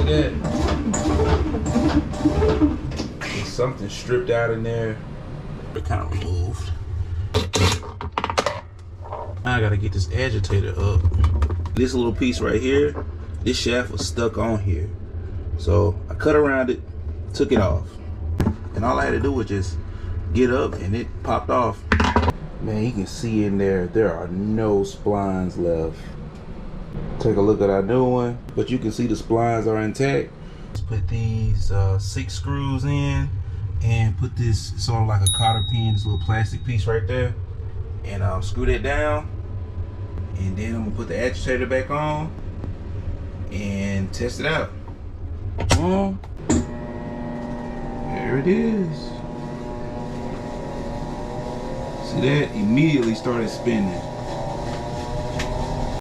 that? There's something stripped out in there. It kind of removed. Now I gotta get this agitator up. This little piece right here, this shaft was stuck on here. So I cut around it, took it off. And all I had to do was just get up and it popped off. Man, you can see in there are no splines left. Take a look at our new one, but you can see the splines are intact. Let's put these 6 screws in and put this, it's on like a cotter pin, this little plastic piece right there. And screw that down. And then I'm gonna put the agitator back on and test it out. There it is. See that? Immediately started spinning.